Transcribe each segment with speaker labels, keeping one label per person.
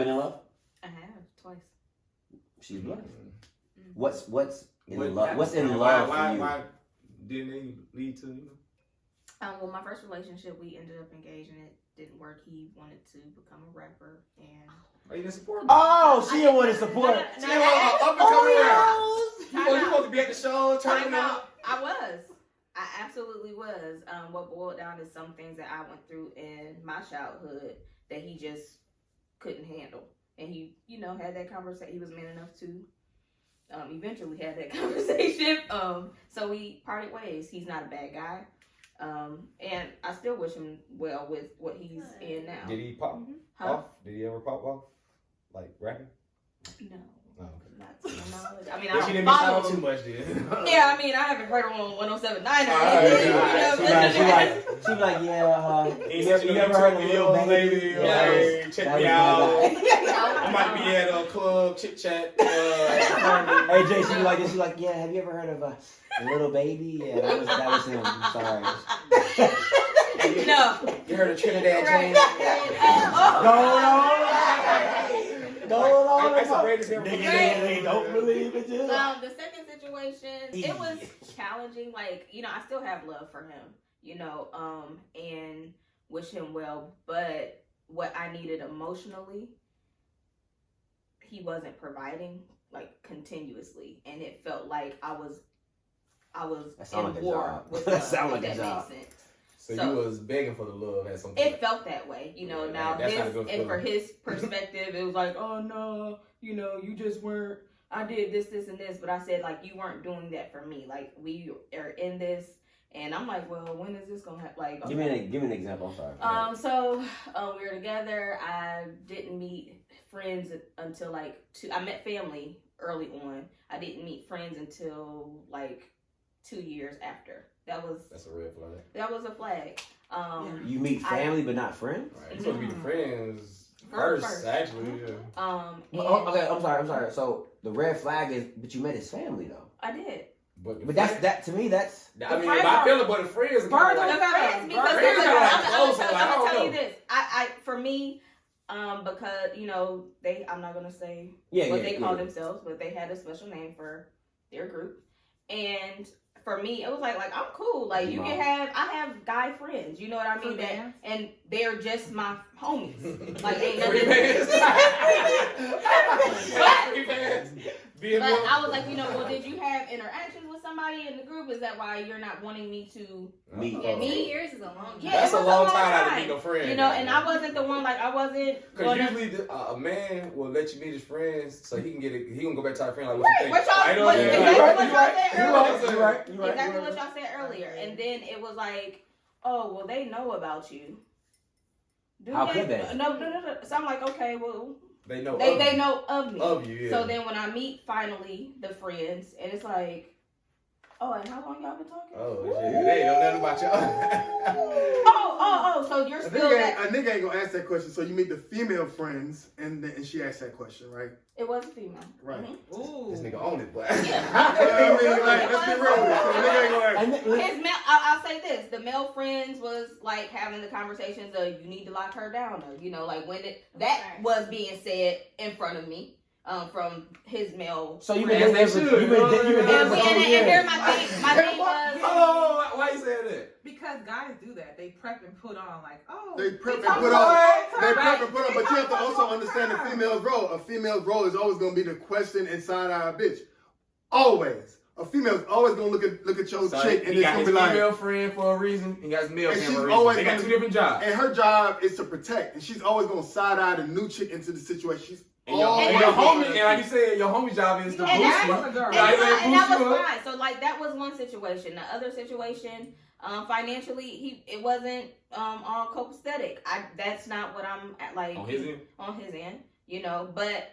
Speaker 1: been in love?
Speaker 2: I have twice.
Speaker 1: She's blessed.
Speaker 3: Mm.
Speaker 1: What's in love? What's in love for you?
Speaker 3: Why didn't it lead to
Speaker 2: Well, my first relationship, we ended up engaged and it didn't work. He wanted to become a rapper and.
Speaker 3: Oh, you didn't support me?
Speaker 1: Oh, she didn't want to support.
Speaker 3: She didn't want up and coming around. You supposed to be at the show, turning up.
Speaker 2: I was. I absolutely was. What boiled down to some things that I went through in my childhood that he just couldn't handle. And he, had that conversation. He was man enough to eventually have that conversation. So we parted ways. He's not a bad guy. And I still wish him well with what he's in now.
Speaker 3: Did he pop off? Did he ever pop off? Like rapping?
Speaker 2: No.
Speaker 3: Oh, okay.
Speaker 2: Not to my knowledge. I mean,
Speaker 3: But
Speaker 2: I
Speaker 3: she
Speaker 2: don't
Speaker 3: didn't miss
Speaker 2: follow
Speaker 3: out
Speaker 2: him.
Speaker 3: too much then.
Speaker 2: Yeah, I mean, I haven't heard him on 107.9 or
Speaker 3: Alright,
Speaker 1: She like, yeah.
Speaker 3: You
Speaker 1: ever heard of
Speaker 3: video,
Speaker 1: Lil Baby?
Speaker 3: Like, check
Speaker 1: That
Speaker 3: me
Speaker 1: was
Speaker 3: out.
Speaker 1: my
Speaker 3: I might be at a club, chit chat.
Speaker 1: Hey Jay, she like, yeah. Have you ever heard of a Little Baby? Yeah, that was him. I'm sorry.
Speaker 2: No.
Speaker 3: You heard of Trinidad
Speaker 2: Right.
Speaker 3: James?
Speaker 1: Go on.
Speaker 3: That's the greatest ever.
Speaker 1: Nigga, don't believe it, just.
Speaker 2: The second situation, it was challenging. Like, I still have love for him, and wish him well. But what I needed emotionally, he wasn't providing, like, continuously. And it felt like I was in war with
Speaker 1: That
Speaker 2: love,
Speaker 1: sound
Speaker 2: if
Speaker 1: like a
Speaker 2: that
Speaker 1: job.
Speaker 2: makes sense.
Speaker 3: So
Speaker 2: So-
Speaker 3: you was begging for the love at some point.
Speaker 2: It felt that way,
Speaker 3: Yeah,
Speaker 2: now
Speaker 3: that's not a good
Speaker 2: and for
Speaker 3: feeling.
Speaker 2: his perspective, it was like, oh no, you just weren't, I did this, and this, but I said, like, you weren't doing that for me. Like, we are in this, and I'm like, well, when is this gonna happen? Like, okay.
Speaker 1: Give me an example. I'm sorry.
Speaker 2: So we were together. I didn't meet friends until like I met family early on. I didn't meet friends until like 2 years after.
Speaker 3: That's a red flag.
Speaker 2: That was a flag.
Speaker 1: You meet family but not friends?
Speaker 3: Right. You're supposed to be the friends
Speaker 2: First.
Speaker 3: first, actually. Yeah.
Speaker 1: Okay, I'm sorry. So the red flag is, but you met his family though.
Speaker 2: I did.
Speaker 1: But that to me, that's.
Speaker 3: I mean,
Speaker 2: friends
Speaker 3: I
Speaker 2: are-
Speaker 3: feel it, but the friends are
Speaker 2: Further
Speaker 3: kind
Speaker 2: the
Speaker 3: of like,
Speaker 2: friends, because
Speaker 3: friends are like close,
Speaker 2: I'm
Speaker 3: like, I
Speaker 2: gonna
Speaker 3: don't
Speaker 2: tell you
Speaker 3: know.
Speaker 2: this. I for me, because they, I'm not gonna say what they call themselves, but they had a special name for their group, and for me, it was like I'm cool. Like you can I have guy friends. You know what I mean? And they're just my homies. Like ain't
Speaker 3: Free
Speaker 2: nothing.
Speaker 3: Free fans.
Speaker 2: But I was like, well, did you have interactions with somebody in the group? Is that why you're not wanting me to
Speaker 1: Meet.
Speaker 2: Yeah,
Speaker 4: 2 years is a long time.
Speaker 2: Yeah,
Speaker 3: That's
Speaker 2: it
Speaker 3: a
Speaker 2: was
Speaker 3: long time to meet no friend.
Speaker 2: and I wasn't the one. Like I wasn't.
Speaker 3: Because
Speaker 2: gonna-
Speaker 3: usually a man will let you meet his friends so he can he gonna go back to our friend like, what
Speaker 2: Right,
Speaker 3: you
Speaker 2: what
Speaker 3: think?
Speaker 2: y'all,
Speaker 3: Right on
Speaker 2: what,
Speaker 3: there.
Speaker 2: exactly what y'all said
Speaker 3: You're
Speaker 2: earlier.
Speaker 3: right.
Speaker 1: You're right.
Speaker 2: Exactly what y'all said earlier. And then it was like, oh, well, they know about you.
Speaker 1: How could they?
Speaker 2: No. So I'm like, okay, well,
Speaker 3: They know.
Speaker 2: they know of me.
Speaker 3: Of you, yeah.
Speaker 2: So then when I meet finally the friends, and it's like, oh, and how long y'all been talking?
Speaker 3: Oh, shit. They ain't know nothing about y'all.
Speaker 2: Oh, so you're still that.
Speaker 5: A nigga ain't gonna ask that question. So you meet the female friends, and she asked that question, right?
Speaker 2: It was a female.
Speaker 5: Right.
Speaker 2: Mhm.
Speaker 4: Ooh.
Speaker 3: This nigga own it, boy.
Speaker 5: I mean, like, let's be real with it. So a nigga ain't gonna ask.
Speaker 2: His I'll say this: the male friends was like having the conversations of you need to lock her down, or like when that was being said in front of me, from his male.
Speaker 1: So you've
Speaker 2: friends.
Speaker 1: been dating for you've been dating for 2
Speaker 2: And
Speaker 1: years.
Speaker 2: here my thing was.
Speaker 3: Oh, why you saying that?
Speaker 4: Because guys do that. They prep and put on like, oh.
Speaker 5: They prep and
Speaker 2: talk
Speaker 5: put
Speaker 2: about
Speaker 5: on.
Speaker 2: it.
Speaker 5: They
Speaker 2: Right.
Speaker 5: prep and put on. But you have to also understand the female's role. A female's role is always gonna be the question inside our bitch. Always. A female's always gonna look at your
Speaker 3: So
Speaker 5: chick and
Speaker 3: he
Speaker 5: it's
Speaker 3: got
Speaker 5: gonna
Speaker 3: his
Speaker 5: be like.
Speaker 3: female friend for a reason. He got his male
Speaker 5: And
Speaker 3: friend
Speaker 5: she's
Speaker 3: for a reason.
Speaker 5: always
Speaker 3: They got
Speaker 5: gonna-
Speaker 3: two different jobs.
Speaker 5: And her job is to protect, and she's always gonna side eye the new chick into the situation. She's
Speaker 3: And your
Speaker 5: always
Speaker 3: homie,
Speaker 5: gonna-
Speaker 3: and like you said, your homie's job is to
Speaker 2: And
Speaker 3: boost
Speaker 2: that
Speaker 3: you.
Speaker 4: was a girl.
Speaker 2: And,
Speaker 3: Right,
Speaker 2: that,
Speaker 3: they
Speaker 2: and that
Speaker 3: boost you
Speaker 2: was
Speaker 3: up.
Speaker 2: fine. So like that was one situation. The other situation, financially, it wasn't all copacetic. That's not what I'm at, like
Speaker 3: On his end?
Speaker 2: On his end, But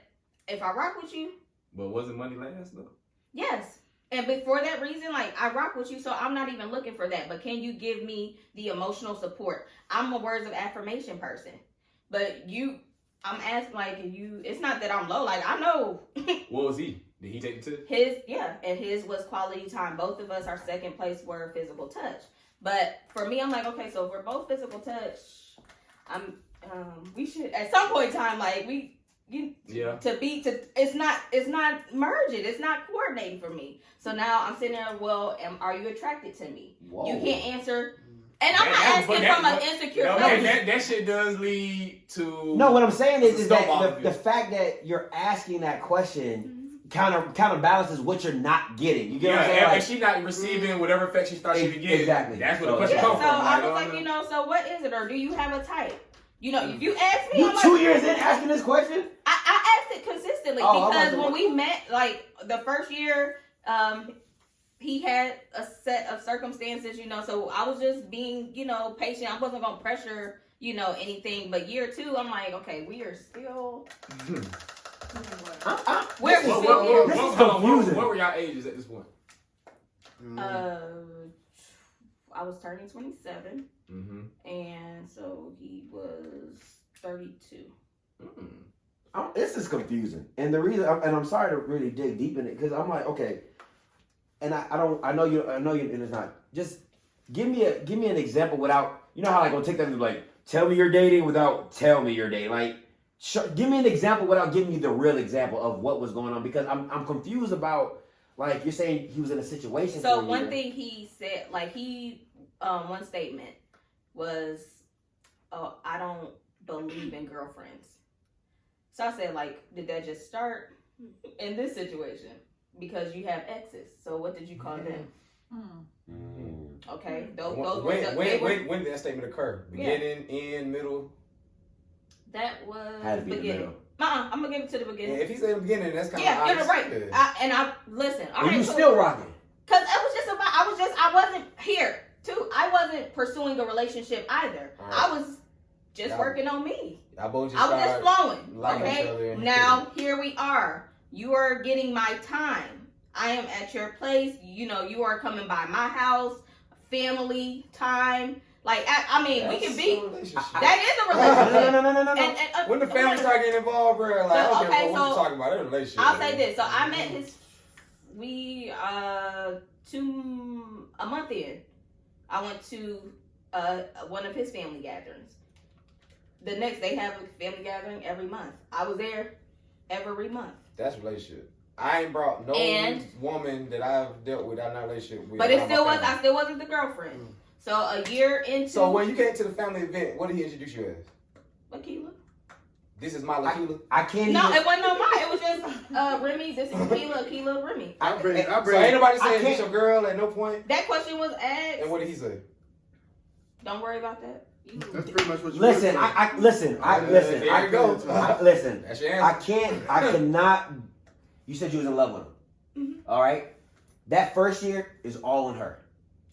Speaker 2: if I rock with you,
Speaker 3: But wasn't money last though?
Speaker 2: yes. And for that reason, like I rock with you, so I'm not even looking for that. But can you give me the emotional support? I'm a words of affirmation person, but I'm asking like you. It's not that I'm low. Like I know
Speaker 3: What was he? Did he take it to?
Speaker 2: his was quality time. Both of us, our second place were physical touch. But for me, I'm like, okay, so if we're both physical touch, we should at some point in time, like we it's not merging, it's not coordinating for me. So now I'm sitting there, well, are you attracted to me?
Speaker 1: Whoa.
Speaker 2: You can't answer. And I'm not asking from an insecure place.
Speaker 3: That shit does lead to.
Speaker 1: No, what I'm saying is
Speaker 3: snowball
Speaker 1: that the fact that you're asking that question counterbalances what you're not getting. You get what I'm saying?
Speaker 3: And she's not receiving whatever effect she thought she would get.
Speaker 1: Exactly.
Speaker 3: That's where the
Speaker 1: So,
Speaker 3: question
Speaker 2: Yeah,
Speaker 3: comes
Speaker 2: so
Speaker 3: from.
Speaker 2: I was like, so what is it? Or do you have a type? If you ask me,
Speaker 1: You
Speaker 2: I'm like,
Speaker 1: 2 years in asking this question?
Speaker 2: I asked it consistently because when we met, like the first year, he had a set of circumstances, so I was just being, patient. I wasn't going to pressure, anything. But year 2, I'm like, okay, we are still. We're still.
Speaker 1: This is confusing.
Speaker 3: What were y'all ages at this point?
Speaker 2: I was turning 27. And so he was 32.
Speaker 1: This is confusing, and the reason, and I'm sorry to really dig deep in it, because I'm like, okay, and I know you, and it's not. Just give me an example without, how like on TikTok they're like, tell me you're dating without tell me you're dating. Like, give me an example without giving me the real example of what was going on, because I'm confused about, like, you're saying he was in a situation.
Speaker 2: So one thing he said, like one statement was, "Oh, I don't believe in girlfriends." So I said, like, did that just start in this situation? Because you have exes. So what did you call them? Okay, those
Speaker 3: when did that statement occur? Beginning, end, middle?
Speaker 2: That was
Speaker 1: Had to be
Speaker 2: beginning.
Speaker 1: the middle.
Speaker 2: I'm gonna give it to the beginning.
Speaker 3: Yeah, if he said the beginning, that's kind of
Speaker 2: you're right. Listen.
Speaker 1: Are you still rocking?
Speaker 2: Because it was just about. I wasn't here too. I wasn't pursuing a relationship either.
Speaker 3: Right.
Speaker 2: I was just working on me.
Speaker 3: I was
Speaker 2: just flowing.
Speaker 3: Liking each other
Speaker 2: Okay.
Speaker 3: and
Speaker 2: Now here we are. You are getting my time. I am at your place. You are coming by my house. Family time. Like I mean, we can be. That is a relationship.
Speaker 1: No.
Speaker 2: And,
Speaker 3: when the family start getting involved, bro, like,
Speaker 2: So,
Speaker 3: I don't care
Speaker 2: okay,
Speaker 3: what
Speaker 2: so
Speaker 3: you're talking about. It's a relationship.
Speaker 2: I'll say this. So I met a month in, I went to one of his family gatherings. The next, they have a family gathering every month. I was there every month.
Speaker 3: That's relationship. I ain't brought no woman that I've dealt with out in a relationship with.
Speaker 2: But I still wasn't the girlfriend. So a year into.
Speaker 3: So when you came to the family event, what did he introduce you as?
Speaker 2: Lakila.
Speaker 3: This is my Lakila.
Speaker 1: I can't.
Speaker 2: No, it wasn't no mine. It was just Remy. This is Akila, Remy.
Speaker 5: I bring.
Speaker 3: So ain't nobody saying this your girl at no point.
Speaker 2: That question was asked.
Speaker 3: And what did he say?
Speaker 2: Don't worry about that.
Speaker 5: That's pretty much what you
Speaker 1: Listen,
Speaker 5: listen.
Speaker 3: There you go.
Speaker 1: Listen.
Speaker 3: That's your answer.
Speaker 1: I cannot. You said you was in love with him.
Speaker 2: Mm-hmm.
Speaker 1: All right. That first year is all on her.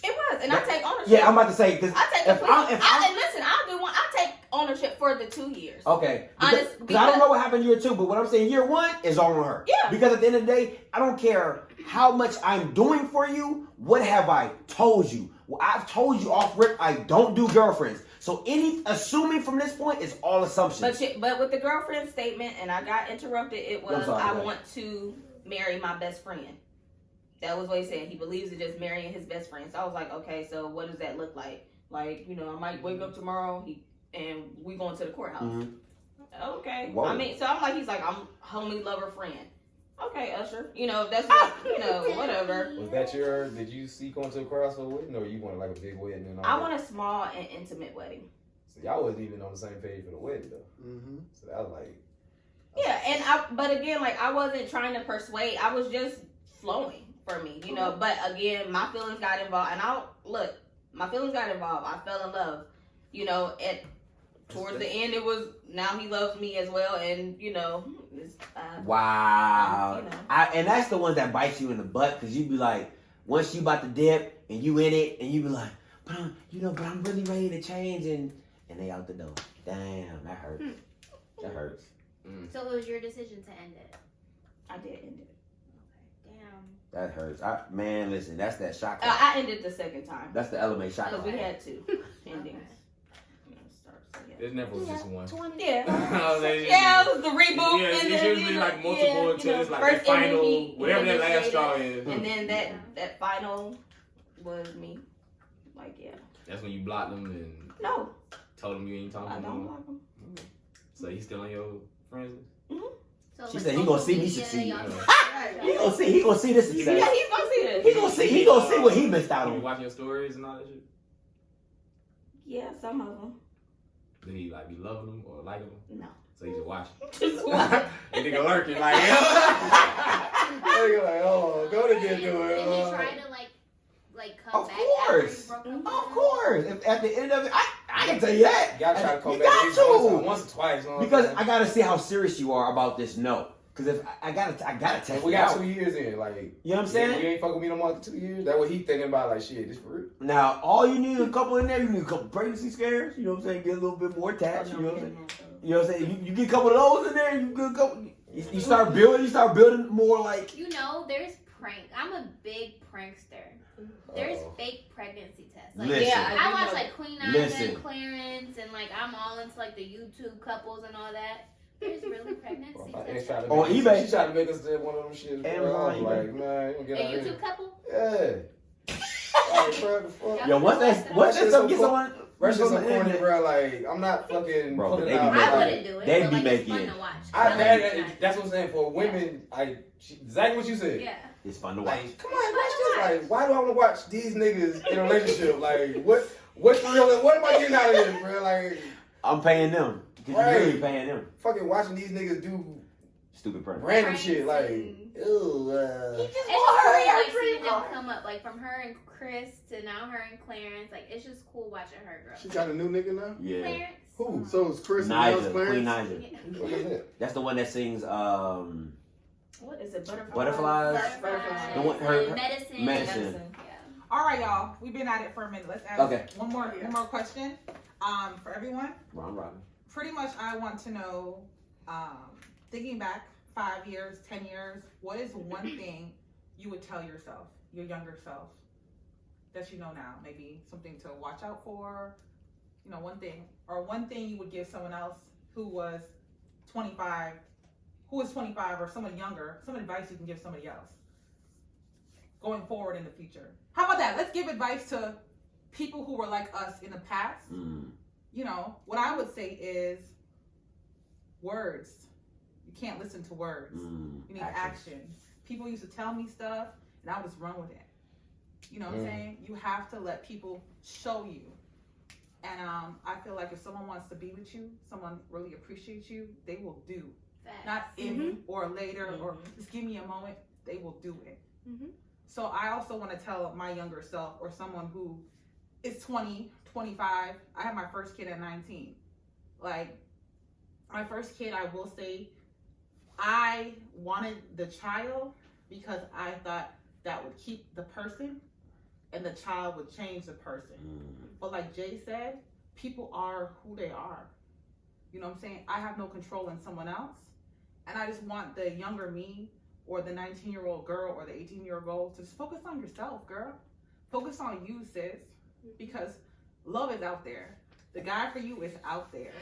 Speaker 2: It was, and I take ownership.
Speaker 1: Yeah, I'm about to say because
Speaker 2: I take complete. And listen, I take ownership for the 2 years.
Speaker 1: Okay.
Speaker 2: Honest,
Speaker 1: because I don't know what happened year 2, but what I'm saying, year 1 is all on her.
Speaker 2: Yeah.
Speaker 1: Because at the end of the day, I don't care how much I'm doing for you. What have I told you? Well, I've told you off rip, I don't do girlfriends. So assuming from this point is all assumptions.
Speaker 2: But with the girlfriend statement, and I got interrupted, it was I want to marry my best friend. That was what he said. He believes in just marrying his best friend. So I was like, okay, so what does that look like? Like, I might wake up tomorrow and we going to the courthouse. Mm-hmm. Okay.
Speaker 1: Whoa.
Speaker 2: I mean, so I'm like, he's like, I'm homie, lover, friend. Okay, Usher. That's what, whatever.
Speaker 3: Was that did you seek going to a courthouse for a wedding, or you wanted like a big wedding and all
Speaker 2: I
Speaker 3: that?
Speaker 2: want a small and intimate wedding.
Speaker 3: So y'all wasn't even on the same page for the wedding though.
Speaker 5: Mm-hmm.
Speaker 3: So that was like.
Speaker 2: Yeah, but again, like, I wasn't trying to persuade. I was just flowing for me, But again, my feelings got involved, and my feelings got involved. I fell in love, and towards the end, it was now he loves me as well, and
Speaker 1: wow. And that's the ones that bite you in the butt, because you be like, once you about to dip and you in it, and you be like, but I'm really ready to change, and they out the door. Damn, that hurts. That hurts.
Speaker 6: So it was your decision to end it?
Speaker 2: I did end it.
Speaker 6: Damn.
Speaker 1: That hurts. Man, listen, that's that shot.
Speaker 2: I ended the second time.
Speaker 1: That's the LMA shot.
Speaker 2: Because we had 2 endings.
Speaker 3: There's never was just one.
Speaker 2: Yeah.
Speaker 3: Yeah,
Speaker 2: it was the reboot.
Speaker 3: Yeah,
Speaker 2: and
Speaker 3: it's
Speaker 2: then,
Speaker 3: usually like multiple until it's like
Speaker 2: first
Speaker 3: the final,
Speaker 2: ending,
Speaker 3: whatever that last straw is.
Speaker 2: And then that final was me. Like, yeah.
Speaker 3: That's when you blocked him and
Speaker 2: No.
Speaker 3: told him you ain't talking
Speaker 2: I
Speaker 3: to
Speaker 2: don't
Speaker 3: him.
Speaker 2: like him.
Speaker 3: So he's still on your friends list?
Speaker 6: So
Speaker 1: She
Speaker 6: with
Speaker 1: said he gonna see me
Speaker 6: social
Speaker 1: succeed.
Speaker 6: media, y'all-
Speaker 1: He gonna see this
Speaker 2: Yeah,
Speaker 1: success.
Speaker 2: he's gonna see this.
Speaker 1: He gonna see what he missed out
Speaker 3: You
Speaker 1: on.
Speaker 3: watching your stories and all that shit?
Speaker 2: Yeah, some of them.
Speaker 3: Did he like be loving them or liking them?
Speaker 2: No.
Speaker 3: So he just watching.
Speaker 2: Just watch.
Speaker 3: And nigga lurking like,
Speaker 5: Nigga like, oh, go to get
Speaker 6: Did
Speaker 5: to
Speaker 6: he
Speaker 5: it.
Speaker 6: try to like come
Speaker 1: Of
Speaker 6: back
Speaker 1: course.
Speaker 6: after you broke up with
Speaker 1: Of
Speaker 6: him?
Speaker 1: course. If at the end of it, I can tell you that.
Speaker 3: you gotta try to come
Speaker 1: You
Speaker 3: back
Speaker 1: got
Speaker 3: at least
Speaker 1: to.
Speaker 3: once or twice. You know what
Speaker 1: Because
Speaker 3: I'm
Speaker 1: I gotta see how serious you are about this no. Because if I gotta test
Speaker 3: saying?
Speaker 1: it
Speaker 3: We got
Speaker 1: out.
Speaker 3: 2 years in, like,
Speaker 1: You know what I'm
Speaker 3: you
Speaker 1: saying?
Speaker 3: ain't fucking with me no more after 2 years. That's what he thinking about, like, shit, this for real.
Speaker 1: Now, all you need is a couple in there. You need a couple pregnancy scares. You know what I'm saying? Get a little bit more attached. You know what I'm saying? You know what I'm saying? You get a couple of those in there. You get a couple. You start building. You start building more like.
Speaker 6: You know, there's prank. I'm a big prankster. There's
Speaker 3: Uh-oh.
Speaker 6: fake pregnancy tests. Like,
Speaker 1: Listen.
Speaker 2: Yeah,
Speaker 6: I
Speaker 2: do
Speaker 6: watch
Speaker 2: know
Speaker 6: like Queen
Speaker 1: Listen.
Speaker 6: Ida and Clarence, and like I'm all into like the YouTube couples and all that. There's really pregnancy
Speaker 3: My ex
Speaker 6: tests.
Speaker 3: tried to
Speaker 1: On
Speaker 3: make
Speaker 1: eBay.
Speaker 3: She tried to make us do one of them shits. Bro.
Speaker 1: Amazon,
Speaker 3: I was
Speaker 1: eBay.
Speaker 3: like, man, you gonna
Speaker 6: A
Speaker 3: get out of
Speaker 6: YouTube
Speaker 3: here.
Speaker 6: couple?
Speaker 3: Yeah. Like, bro, the fuck?
Speaker 1: Yo, once that
Speaker 3: That shit's
Speaker 1: stuff
Speaker 3: so
Speaker 1: get
Speaker 3: cool.
Speaker 1: someone.
Speaker 3: Bro, shit's so
Speaker 1: someone in
Speaker 3: corny,
Speaker 1: there-
Speaker 3: bro. Like, I'm not fucking
Speaker 1: Bro,
Speaker 3: putting
Speaker 1: they
Speaker 3: it
Speaker 1: be
Speaker 3: out.
Speaker 6: I
Speaker 3: like,
Speaker 6: wouldn't do it.
Speaker 1: They
Speaker 6: but,
Speaker 1: be
Speaker 6: like,
Speaker 1: making
Speaker 6: it's
Speaker 1: it.
Speaker 6: fun to watch.
Speaker 3: I,
Speaker 6: like
Speaker 3: that,
Speaker 6: it.
Speaker 3: that's what I'm saying. For women, exactly what you said.
Speaker 6: Yeah.
Speaker 1: It's fun to watch.
Speaker 3: Like, come on, watch this. Like, why do I want to watch these niggas in a relationship? Like, what's real? What am I getting out of this, bro? Like,
Speaker 1: I'm paying them. Because
Speaker 3: Right.
Speaker 1: you're really paying them.
Speaker 3: fucking watching these niggas do
Speaker 1: Stupid person.
Speaker 3: random
Speaker 6: Pranks
Speaker 3: shit. Like,
Speaker 6: and-
Speaker 3: ew.
Speaker 6: It's just cool, like seeing them come up, like from her and Chris to now her and Clarence. Like it's just cool watching her grow.
Speaker 5: She got a new nigga now?
Speaker 1: Yeah.
Speaker 6: Clarence.
Speaker 3: Who?
Speaker 5: So it's Chris and Nels
Speaker 1: Niger.
Speaker 5: Clarence?
Speaker 1: Queen Niger.
Speaker 6: Yeah.
Speaker 3: What is it?
Speaker 1: That's the one that sings
Speaker 2: What is it? Butterflies.
Speaker 1: Butterflies.
Speaker 6: Butterflies.
Speaker 1: The one- her-
Speaker 6: and medicine.
Speaker 1: Medicine.
Speaker 6: Yeah.
Speaker 4: All right, y'all. We've been at it for a minute. Let's ask
Speaker 1: Okay.
Speaker 4: one more question. For everyone.
Speaker 1: Ron Robin.
Speaker 4: Pretty much, I want to know. Thinking back 5 years, 10 years, what is one thing you would tell yourself, your younger self, that you know now? Maybe something to watch out for. You know, one thing, or one thing you would give someone else who was 25, or someone younger. Some advice you can give somebody else going forward in the future. How about that? Let's give advice to people who were like us in the past. You know, what I would say is words. You can't listen to words. You need action. People used to tell me stuff, and I would just run with it. You know what I'm saying? You have to let people show you. And I feel like if someone wants to be with you, someone really appreciates you, they will do.
Speaker 6: Facts.
Speaker 4: Not if or later or just give me a moment, they will do it. So I also want to tell my younger self or someone who is 20, 25. I had my first kid at 19. Like, my first kid, I will say, I wanted the child because I thought that would keep the person and the child would change the person. But like Jay said, people are who they are. You know what I'm saying? I have no control in someone else. And I just want the younger me or the 19-year-old girl or the 18-year-old girl to just focus on yourself, girl. Focus on you, sis. Because love is out there. The guy for you is out there.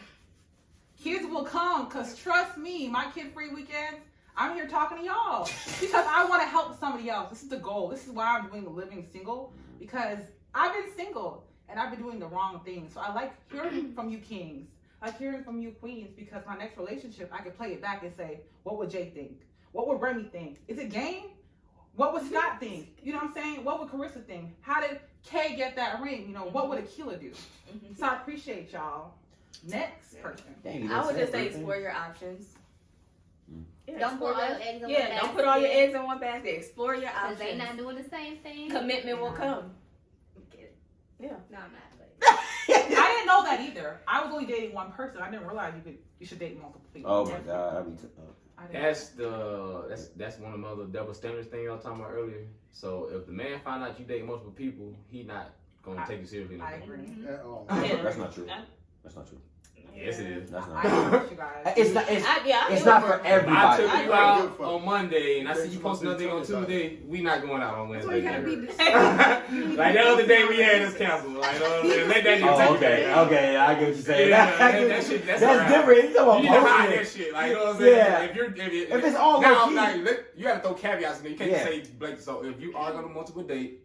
Speaker 4: Kids will come, because trust me, my kid-free weekends, I'm here talking to y'all. Because I want to help somebody else. This is the goal. This is why I'm doing the living single. Because I've been single, and I've been doing the wrong thing. So I like hearing from you kings. I like hearing from you queens, because my next relationship, I can play it back and say, what would Jay think? What would Remy think? Is it game? What would Scott think? You know what I'm saying? What would Carissa think? How did Kay get that ring? You know, what would Akila do? So I appreciate y'all. Next person.
Speaker 1: Dang,
Speaker 2: I would just say
Speaker 1: everything.
Speaker 2: explore your options. Yeah,
Speaker 6: Don't put
Speaker 2: explore
Speaker 6: all your
Speaker 2: those-
Speaker 6: eggs in one
Speaker 2: Yeah, don't put all your eggs in one basket. Explore your
Speaker 6: Because they
Speaker 2: options.
Speaker 6: not doing the same thing.
Speaker 2: Commitment will come. Yeah.
Speaker 6: No, I'm not. But
Speaker 4: I didn't know that either. I was only dating one person. I didn't realize you should date multiple people.
Speaker 1: Oh my God.
Speaker 4: I didn't.
Speaker 3: That's one of the other double standards thing I was talking about earlier. So if the man find out you date multiple people, he not gonna take you seriously.
Speaker 4: I agree.
Speaker 5: At all.
Speaker 2: Yeah.
Speaker 1: That's not true. That's not true.
Speaker 3: Yes, it is.
Speaker 1: That's
Speaker 4: I
Speaker 1: not
Speaker 4: agree with you guys.
Speaker 1: It's not. It's,
Speaker 2: I
Speaker 1: it's
Speaker 2: feel
Speaker 1: not
Speaker 2: it.
Speaker 1: for
Speaker 3: I
Speaker 1: everybody.
Speaker 3: took
Speaker 2: I
Speaker 3: you
Speaker 2: agree.
Speaker 3: out on Monday, and I see you posting nothing on Tuesday. We not going out on Wednesday. Like the other day we had this canceled. Like, let that
Speaker 1: Oh,
Speaker 3: take
Speaker 1: okay.
Speaker 3: it.
Speaker 1: Okay, I get what you're saying.
Speaker 3: Yeah,
Speaker 1: I get
Speaker 3: that
Speaker 1: what
Speaker 3: shit-
Speaker 1: you-
Speaker 3: that's
Speaker 1: that's
Speaker 3: alright.
Speaker 1: different. You talking
Speaker 3: You
Speaker 1: about
Speaker 3: know how
Speaker 1: posting
Speaker 3: that
Speaker 1: it.
Speaker 3: shit. Like, you know what I'm saying?
Speaker 1: Yeah.
Speaker 3: If
Speaker 1: If it's all
Speaker 3: now,
Speaker 1: low-key.
Speaker 3: now, you gotta throw caveats in there. You can't
Speaker 1: Yeah.
Speaker 3: say Blake. So if you are gonna multiple date,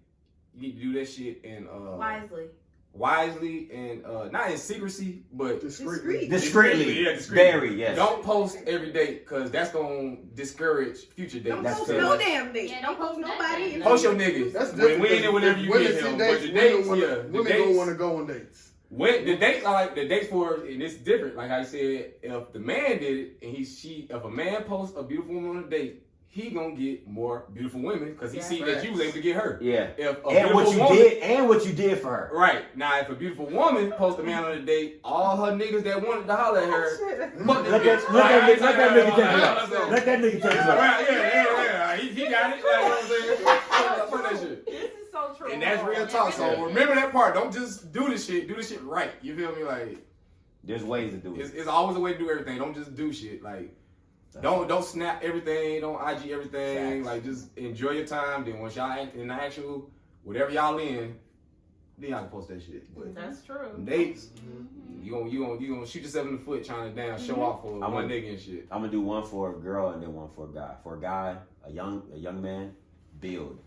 Speaker 3: you need to do that shit and
Speaker 2: Wisely.
Speaker 3: wisely and not in secrecy, but
Speaker 5: Discreetly.
Speaker 1: Discreetly.
Speaker 3: Yeah, discreetly.
Speaker 1: Very, yes.
Speaker 3: Don't post every date because that's gonna discourage future dates.
Speaker 2: Don't
Speaker 1: That's
Speaker 2: post
Speaker 1: fair.
Speaker 2: no damn date.
Speaker 6: Yeah,
Speaker 2: don't post nobody.
Speaker 3: Post your niggas.
Speaker 5: That's
Speaker 3: when
Speaker 5: different.
Speaker 3: we ain't there whenever you
Speaker 5: women
Speaker 3: get
Speaker 5: see
Speaker 3: him.
Speaker 5: dates,
Speaker 3: But the dates,
Speaker 5: women
Speaker 3: yeah, the
Speaker 5: women
Speaker 3: dates.
Speaker 5: don't want to go on dates.
Speaker 3: When the dates are like the dates for, and it's different. Like I said, if the man did it and if a man posts a beautiful woman on a date, he gonna get more beautiful women because he
Speaker 4: Yeah.
Speaker 3: see that you was able to get her.
Speaker 1: Yeah.
Speaker 3: If a
Speaker 1: And what
Speaker 3: beautiful
Speaker 1: you
Speaker 3: woman,
Speaker 1: did, and what you did for her.
Speaker 3: right now, if a beautiful woman posts a man on a date, all her niggas that wanted to holler at her, fuck this
Speaker 1: Let that
Speaker 3: bitch.
Speaker 1: nigga take it
Speaker 3: Right,
Speaker 1: up. Let that nigga take it up.
Speaker 3: Right, yeah. He got it. Like, you know what I'm saying? Fuck that shit.
Speaker 4: This is so true.
Speaker 3: And that's real talk. So remember that part. Don't just do this shit. Do this shit right. You feel me? Like
Speaker 1: There's ways to do it.
Speaker 3: it's always a way to do everything. Don't just do shit. Like don't snap everything. Don't IG everything.
Speaker 1: Facts.
Speaker 3: Like just enjoy your time. Then once y'all in the actual whatever y'all in, then y'all can post that shit. But
Speaker 4: That's true.
Speaker 3: dates, you gonna shoot yourself in the foot trying to show off for one nigga and shit.
Speaker 1: I'm gonna do one for a girl and then one for a guy. For a guy, a young man, build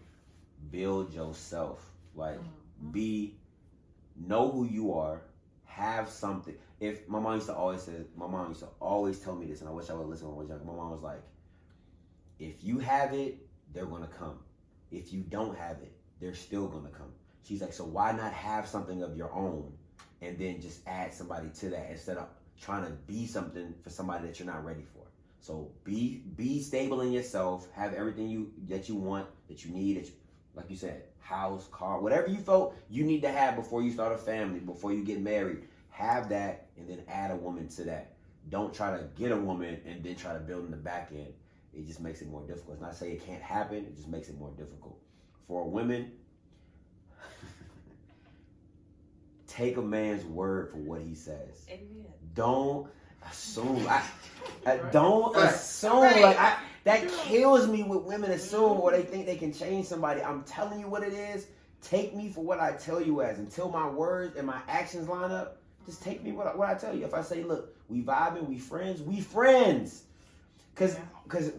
Speaker 1: yourself. Like know who you are, have something. If my mom used to always tell me this, and I wish I would listen when I was younger. My mom was like, if you have it, they're gonna come. If you don't have it, they're still gonna come. She's like, so why not have something of your own and then just add somebody to that instead of trying to be something for somebody that you're not ready for. So be stable in yourself, have everything that you want, that you need, like you said, house, car, whatever you felt you need to have before you start a family, before you get married. Have that and then add a woman to that. Don't try to get a woman and then try to build in the back end. It just makes it more difficult. It's not to say it can't happen, it just makes it more difficult. For women, take a man's word for what he says.
Speaker 2: Amen.
Speaker 1: Don't assume. Don't assume.
Speaker 2: Right.
Speaker 1: That kills me when women assume or they think they can change somebody. I'm telling you what it is. Take me for what I tell you as. Until my words and my actions line up, just take me what I tell you. If I say, look, we vibing, we friends. Cause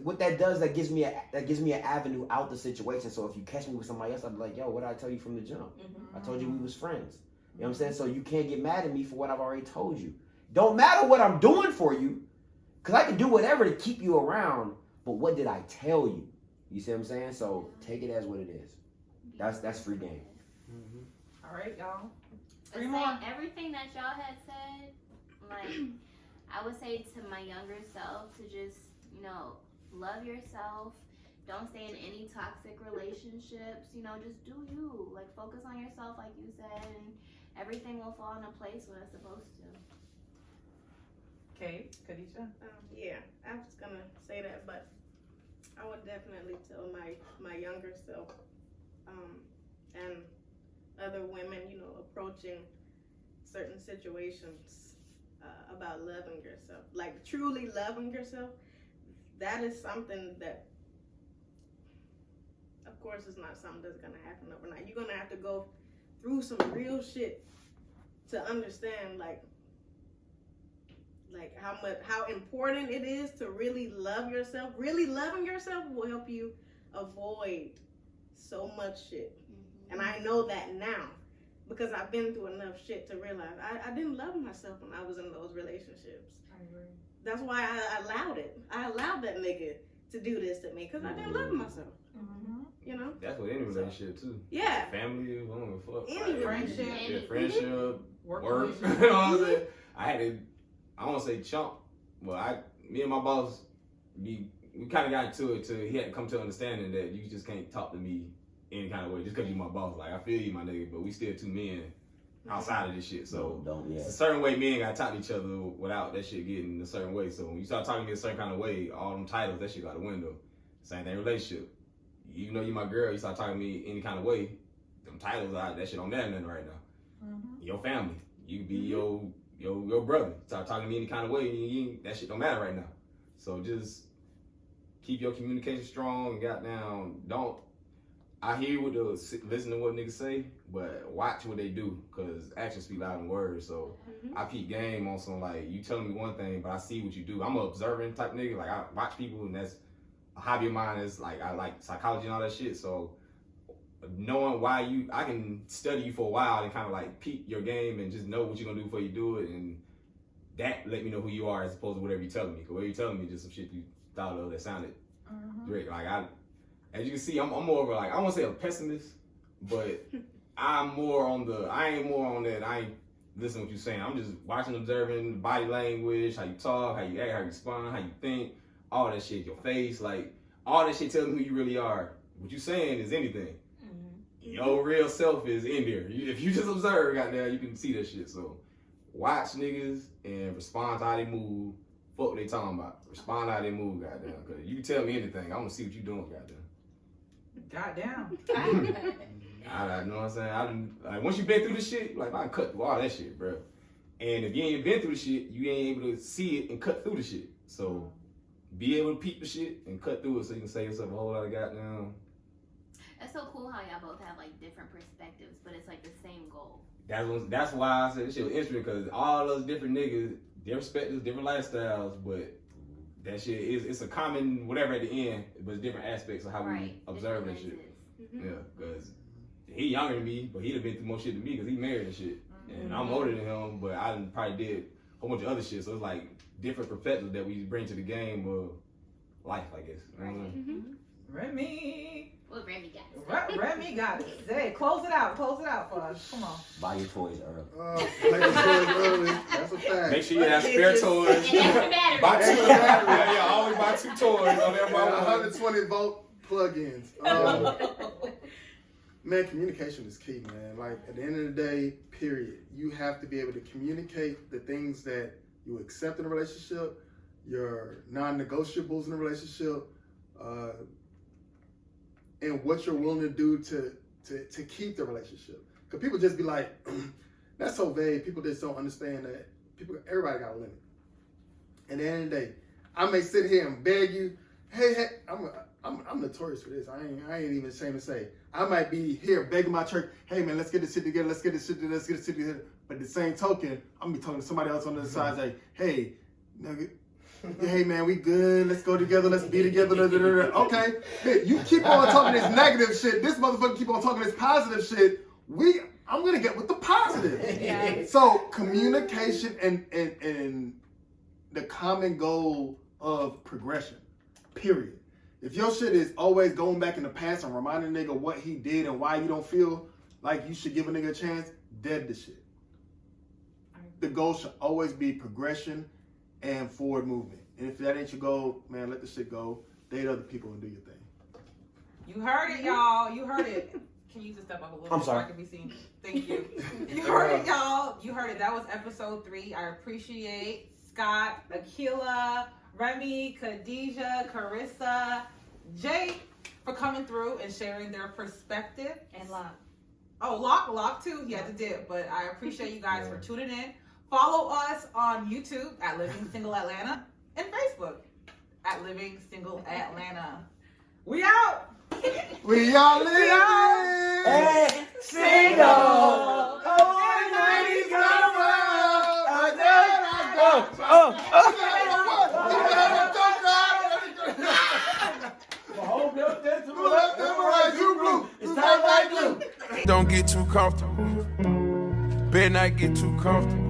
Speaker 1: what that does, that gives me an avenue out the situation. So if you catch me with somebody else, I'll be like, yo, what did I tell you from the jump? I told you we was friends. You know what I'm saying? So you can't get mad at me for what I've already told you. Don't matter what I'm doing for you, because I can do whatever to keep you around, but what did I tell you? You see what I'm saying? So take it as what it is. That's free game.
Speaker 4: All right, y'all.
Speaker 6: I
Speaker 4: 3
Speaker 6: say
Speaker 4: more.
Speaker 6: everything that y'all had said, like, I would say to my younger self to just, love yourself. Don't stay in any toxic relationships. Just do you. Like, focus on yourself, like you said, and everything will fall into place when it's supposed to.
Speaker 4: Okay, Khadijah.
Speaker 7: Yeah, I was gonna say that, but I would definitely tell my younger self, and other women, approaching certain situations about loving yourself, like truly loving yourself. That is something that, of course, it's not something that's gonna happen overnight. You're gonna have to go through some real shit to understand, like how important it is to really love yourself. Really loving yourself will help you avoid so much shit. And I know that now because I've been through enough shit to realize I didn't love myself when I was in those relationships.
Speaker 4: I agree.
Speaker 7: That's why I allowed it. I allowed that nigga to do this to me because I didn't love myself.
Speaker 3: That's what any relationship too.
Speaker 7: Yeah.
Speaker 3: Family, I don't give a fuck.
Speaker 7: Any
Speaker 4: friendship.
Speaker 3: Yeah, friendship,
Speaker 4: Work.
Speaker 3: work. You know what I'm saying? I don't want to say chump, but me and my boss, we kind of got into it till he had to come to understanding that you just can't talk to me any kind of way just because you my boss. Like, I feel you, my nigga, but we still two men outside of this shit. So it's a certain way men gotta talk to each other without that shit getting a certain way. So when you start talking to me a certain kind of way, all them titles, that shit go out the window. Same thing relationship. You know you my girl, you start talking to me any kind of way, them titles out, that shit don't matter nothing right now. Your family, you be your brother. Start talking to me any kind of way, that shit don't matter right now. So just keep your communication strong and goddamn, I hear listen to what niggas say, but watch what they do, cause actions speak louder than words. So I peep game on some, like, you telling me one thing, but I see what you do. I'm an observant type nigga. Like, I watch people, and that's a hobby of mine. Is like, I like psychology and all that shit. So knowing why I can study you for a while and kind of like peep your game and just know what you're gonna do before you do it, and that let me know who you are as opposed to whatever you're telling me. Because what you're telling me is just some shit you thought of that sounded great. Like as you can see, I'm more of a, like, I won't say a pessimist, but I ain't more on that. I ain't listening to what you're saying. I'm just watching, observing body language, how you talk, how you act, how you respond, how you think, all that shit, your face, like all that shit tells me who you really are. What you saying is anything. Your real self is in there. If you just observe, goddamn, you can see that shit. So watch niggas and respond to how they move. Fuck what they talking about. Respond to how they move, goddamn. Cause you can tell me anything. I want to see what you doing, goddamn.
Speaker 4: Goddamn.
Speaker 3: I know what I'm saying. Like once you been through the shit, like I can cut through all that shit, bro. And if you ain't been through the shit, you ain't able to see it and cut through the shit. So be able to peep the shit and cut through it so you can save yourself a whole lot of goddamn.
Speaker 6: That's so cool how y'all both have like different perspectives, but it's like the same goal.
Speaker 3: That's why I said this shit was interesting, because all those different niggas, different perspectives, different lifestyles, but that shit it's a common whatever at the end, but it's different aspects of how we observe that shit. Yeah, because he younger than me, but he'd have been through more shit than me because he married and shit. And I'm older than him, but I probably did a whole bunch of other shit. So it's like different perspectives that we bring to the game of life, I guess.
Speaker 4: Remy.
Speaker 6: What Remy got?
Speaker 4: Remy got it. Hey, close it out for us. Come on.
Speaker 1: Buy your toys early.
Speaker 5: Play your toys early. That's a fact.
Speaker 3: Make sure you have spare toys.
Speaker 6: And extra batteries.
Speaker 3: Buy two. Yeah, always buy 2 toys on everybody.
Speaker 5: 120 volt plug-ins. Man, communication is key, man. Like, at the end of the day, period, you have to be able to communicate the things that you accept in a relationship, your non-negotiables in a relationship, and what you're willing to do to keep the relationship. Because people just be like, that's so vague. People just don't understand that everybody got a limit. At the end of the day, I may sit here and beg you, hey, I'm notorious for this. I ain't even ashamed to say. I might be here begging my church, hey man, let's get this shit together, let's get this shit together. But the same token, I'm gonna be talking to somebody else on the other side, like, hey, nigga, hey man, we good, let's go together, let's be together. Okay, hey, you keep on talking this negative shit, this motherfucker keep on talking this positive shit. I'm gonna get with the positive.
Speaker 2: Yeah.
Speaker 5: So communication and the common goal of progression, period. If your shit is always going back in the past and reminding a nigga what he did and why you don't feel like you should give a nigga a chance, dead the shit. The goal should always be progression and forward movement. And if that ain't your goal, man, let the shit go. Date other people and do your thing.
Speaker 4: You heard it, y'all. You heard it. Can you just step up a little
Speaker 1: I'm
Speaker 4: bit so I
Speaker 1: sorry.
Speaker 4: can be seen? Thank you. You heard it, y'all. You heard it. That was episode 3. I appreciate Scott, Akila, Remy, Khadijah, Carissa, Jay for coming through and sharing their perspective.
Speaker 2: And Locke.
Speaker 4: Oh, Locke too. He had to dip, but I appreciate you guys for tuning in. Follow us on YouTube at Living Single Atlanta and Facebook at Living Single Atlanta. We out.
Speaker 5: We are living
Speaker 1: Hey, single.
Speaker 5: Everybody's got a
Speaker 1: It's time
Speaker 8: Don't get too comfortable. Better not get too comfortable.